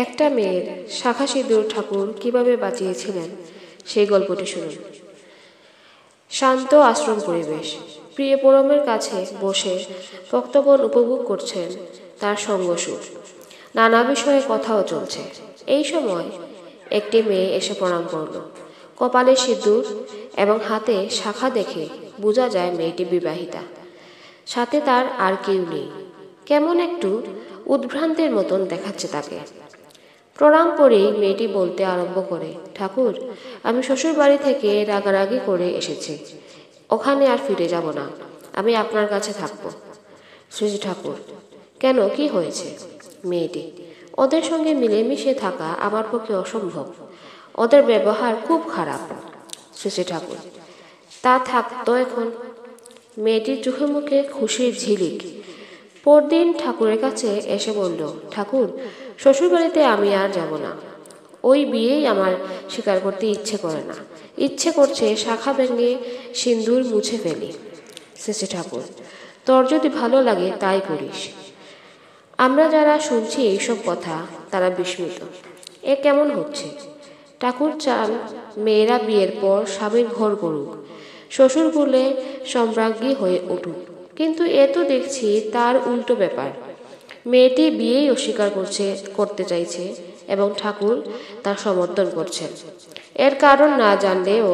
একটা মেয়ের শাখা সিঁদুর ঠাকুর কিভাবে বাঁচিয়েছিলেন সেই গল্পটি শুনুন। শান্ত আশ্রম পরিবেশ। প্রিয় পরমের কাছে বসে ভক্তগণ উপভোগ করছেন তার সঙ্গসুর। নানা বিষয়ে কথাও চলছে। এই সময় একটি মেয়ে এসে প্রণাম করল। কপালে সিঁদুর এবং হাতে শাখা দেখে বোঝা যায় মেয়েটি বিবাহিতা। সাথে তার আর কেউ নেই। কেমন একটু উদ্ভ্রান্তের মতন দেখাচ্ছে তাকে। প্রণাম করেই মেয়েটি বলতে আরম্ভ করে, ঠাকুর, আমি শ্বশুর বাড়ি থেকে রাগারাগি করে এসেছি। ওখানে আর ফিরে যাব না, আমি আপনার কাছে থাকব। শ্রী ঠাকুর, কেন, কি হয়েছে? মেয়েটি, ওদের সঙ্গে মিলেমিশে থাকা আমার পক্ষে অসম্ভব। ওদের ব্যবহার খুব খারাপ। শ্রী ঠাকুর, তা থাকতো এখন। মেয়েটির চোখে মুখে খুশির ঝিলিক। পরদিন ঠাকুরের কাছে এসে বলল, ঠাকুর, শ্বশুরবাড়িতে আমি আর যাব না। ওই বিয়েই আমার স্বীকার করতে ইচ্ছে করে না। ইচ্ছে করছে শাখা ভেঙে সিঁদুর মুছে ফেলি। শ্রী ঠাকুর, তোর যদি ভালো লাগে তাই করিস। আমরা যারা শুনছি এইসব কথা তারা বিস্মিত। এ কেমন হচ্ছে? ঠাকুর চান মেয়েরা বিয়ের পর স্বামীর ঘর করুক, শ্বশুর বলে সম্রাজ্ঞী হয়ে উঠুক। কিন্তু এ তো দেখছি তার উল্টো ব্যাপার। মেয়েটি বিয়েই অস্বীকার করতে চাইছে এবং ঠাকুর তার সমর্থন করছেন। এর কারণ না জানলেও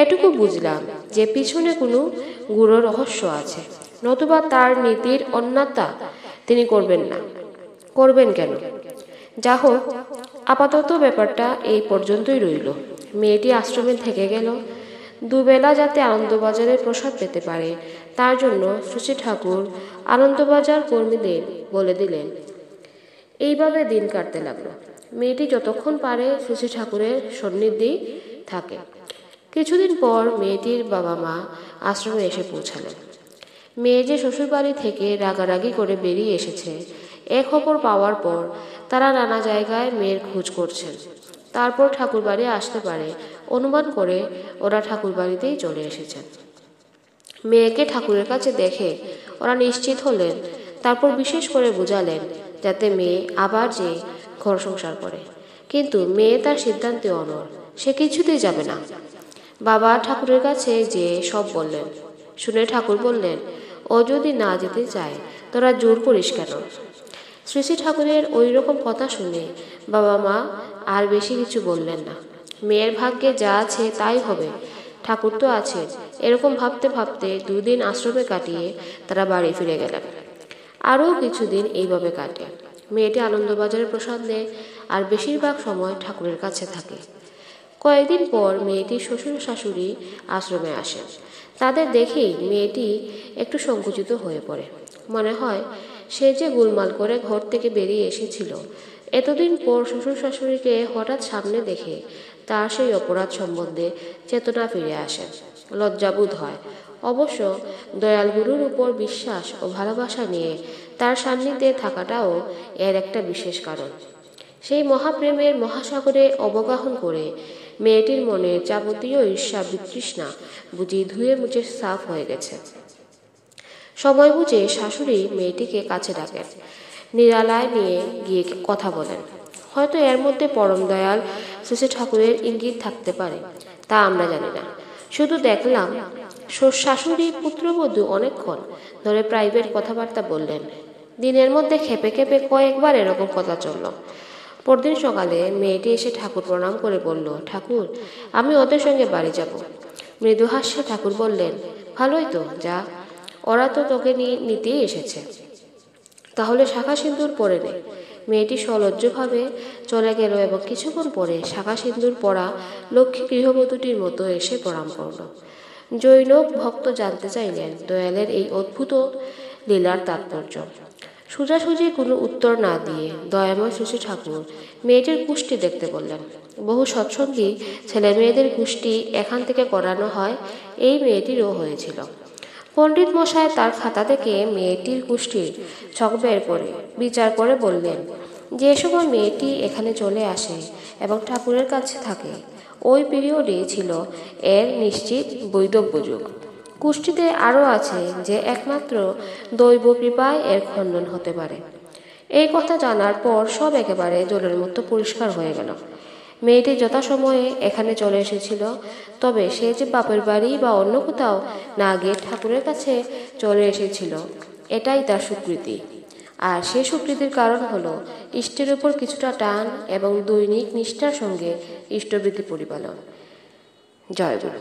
এটুকু বুঝলাম যে পিছনে কোনো গূঢ় রহস্য আছে, নতুবা তার নীতির অন্যতা তিনি করবেন না। করবেন কেন? যা হোক, আপাতত ব্যাপারটা এই পর্যন্তই রইল। মেয়েটি আশ্রমে থেকে গেল। দুবেলা যাতে আনন্দবাজারে প্রসাদ পেতে পারে তার জন্য শ্রী ঠাকুর আনন্দবাজার কর্মীদের বলে দিলেন। এইভাবে দিন কাটতে লাগলো। মেয়েটি যতক্ষণ পারে শ্রী ঠাকুরের সান্নিধ্যেই থাকে। কিছুদিন পর মেয়েটির বাবা মা আশ্রমে এসে পৌঁছালেন। মেয়ে যে শ্বশুরবাড়ি থেকে রাগারাগি করে বেরিয়ে এসেছে এ খবর পাওয়ার পর তারা নানা জায়গায় মেয়ের খোঁজ করছেন। তারপর ঠাকুর বাড়ি আসতে পারে অনুমান করে ওরা ঠাকুর বাড়িতেই চলে এসেছেন। মেয়েকে ঠাকুরের কাছে দেখে ওরা নিশ্চিত হলেন। তারপর বিশেষ করে বোঝালেন যাতে মেয়ে আবার যে ঘর সংসার করে। কিন্তু মেয়ে তার সিদ্ধান্তে অনড়। সে কিছুতেই যাবে না। বাবা ঠাকুরের কাছে যে সব বললেন। শুনে ঠাকুর বললেন, ও যদি না যেতে চায় তোরা জোর করিস কেন? শ্রী ঠাকুরের ওই রকম কথা শুনে বাবা মা আর বেশি কিছু বললেন না। মেয়ের ভাগ্যে যা আছে তাই হবে, ঠাকুর তো আছেন, এরকম ভাবতে ভাবতে দুদিন আশ্রমে কাটিয়ে তারা বাড়ি ফিরে গেলেন। আরও কিছুদিন এইভাবে কাটে। মেয়েটি আনন্দবাজারে প্রসাদ নেয় আর বেশিরভাগ সময় ঠাকুরের কাছে থাকে। কয়েকদিন পর মেয়েটির শ্বশুর শাশুড়ি আশ্রমে আসেন। তাদের দেখেই মেয়েটি একটু সংকুচিত হয়ে পড়ে। মনে হয় সে যে গোলমাল করে ঘর থেকে বেরিয়ে এসেছিল, এতদিন পর শ্বশুর শাশুড়িকে হঠাৎ সামনে দেখে তার সেই অপরাধ সম্বন্ধে চেতনা ফিরে আসে। লজ্জাবোধ হয়। অবশ্য দয়াল গুরুর উপর বিশ্বাস ও ভালোবাসা নিয়ে তার সান্নিধ্যে থাকাটাও এর একটা বিশেষ কারণ। সেই মহাপ্রেমের মহাসাগরে অবগাহন করে মেয়েটির মনে যাবতীয় ঈর্ষা বিতৃষ্ণা বুঝি ধুয়ে মুছে সাফ হয়ে গেছে। সময় বুঝে শাশুড়ি মেয়েটিকে কাছে ডাকেন, নিরালায় নিয়ে গিয়ে কথা বলেন। হয়তো এর মধ্যে পরম দয়াল শ্রী ঠাকুরের ইঙ্গিত থাকতে পারে, তা আমরা জানি না। শুধু দেখলাম শাশুড়ি পুত্রবধূ অনেকক্ষণ ধরে প্রাইভেট কথাবার্তা বললেন। দিনের মধ্যে খেপে খেপে কয়েকবার এরকম কথা চলল। পরদিন সকালে মেয়েটি এসে ঠাকুর প্রণাম করে বলল, ঠাকুর, আমি ওদের সঙ্গে বাড়ি যাব। মৃদু হাস্যে ঠাকুর বললেন, ভালোই তো, যা, ওরা তো তোকে নিতেই এসেছে, তাহলে শাখা সিঁদুর পরে নে। মেয়েটি সলজ্জভাবে চলে গেল এবং কিছুক্ষণ পরে শাখা সিঁদুর পরা লক্ষ্মী গৃহবধূটির মতো এসে প্রণাম করল। জৈনব ভক্ত জানতে চাইলেন দয়ালের এই অদ্ভুত লীলার তাৎপর্য। সোজাসুজি কোনো উত্তর না দিয়ে দয়াময় শ্রী ঠাকুর মেয়েটির কুষ্টি দেখতে বললেন। বহু সৎসঙ্গী ছেলে মেয়েদের কুষ্টি এখান থেকে করানো হয়, এই মেয়েটিরও হয়েছিল। পণ্ডিত মশাই তার খাতা থেকে মেয়েটির কুষ্টির ছক বের করে বিচার করে বললেন, যে সময় মেয়েটি এখানে চলে আসে এবং ঠাকুরের কাছে থাকে ওই পিরিয়ডে ছিল এর নিশ্চিত বৈধব্য যুগ। কুষ্টিতে আরও আছে যে একমাত্র দৈব কৃপায় এর খণ্ডন হতে পারে। এই কথা জানার পর সব একেবারে জলের মতো পরিষ্কার হয়ে গেল। মেয়েটি যথাসময়ে এখানে চলে এসেছিল, তবে সে যে বাপের বাড়ি বা অন্য কোথাও না গিয়ে ঠাকুরের কাছে চলে এসেছিল, এটাই তার স্বীকৃতি। আর সেই স্বীকৃতির কারণ হলো ইষ্টের উপর কিছুটা টান এবং দৈনিক নিষ্ঠার সঙ্গে ইষ্টবৃত্তি পরিপালন। জয় গুরু।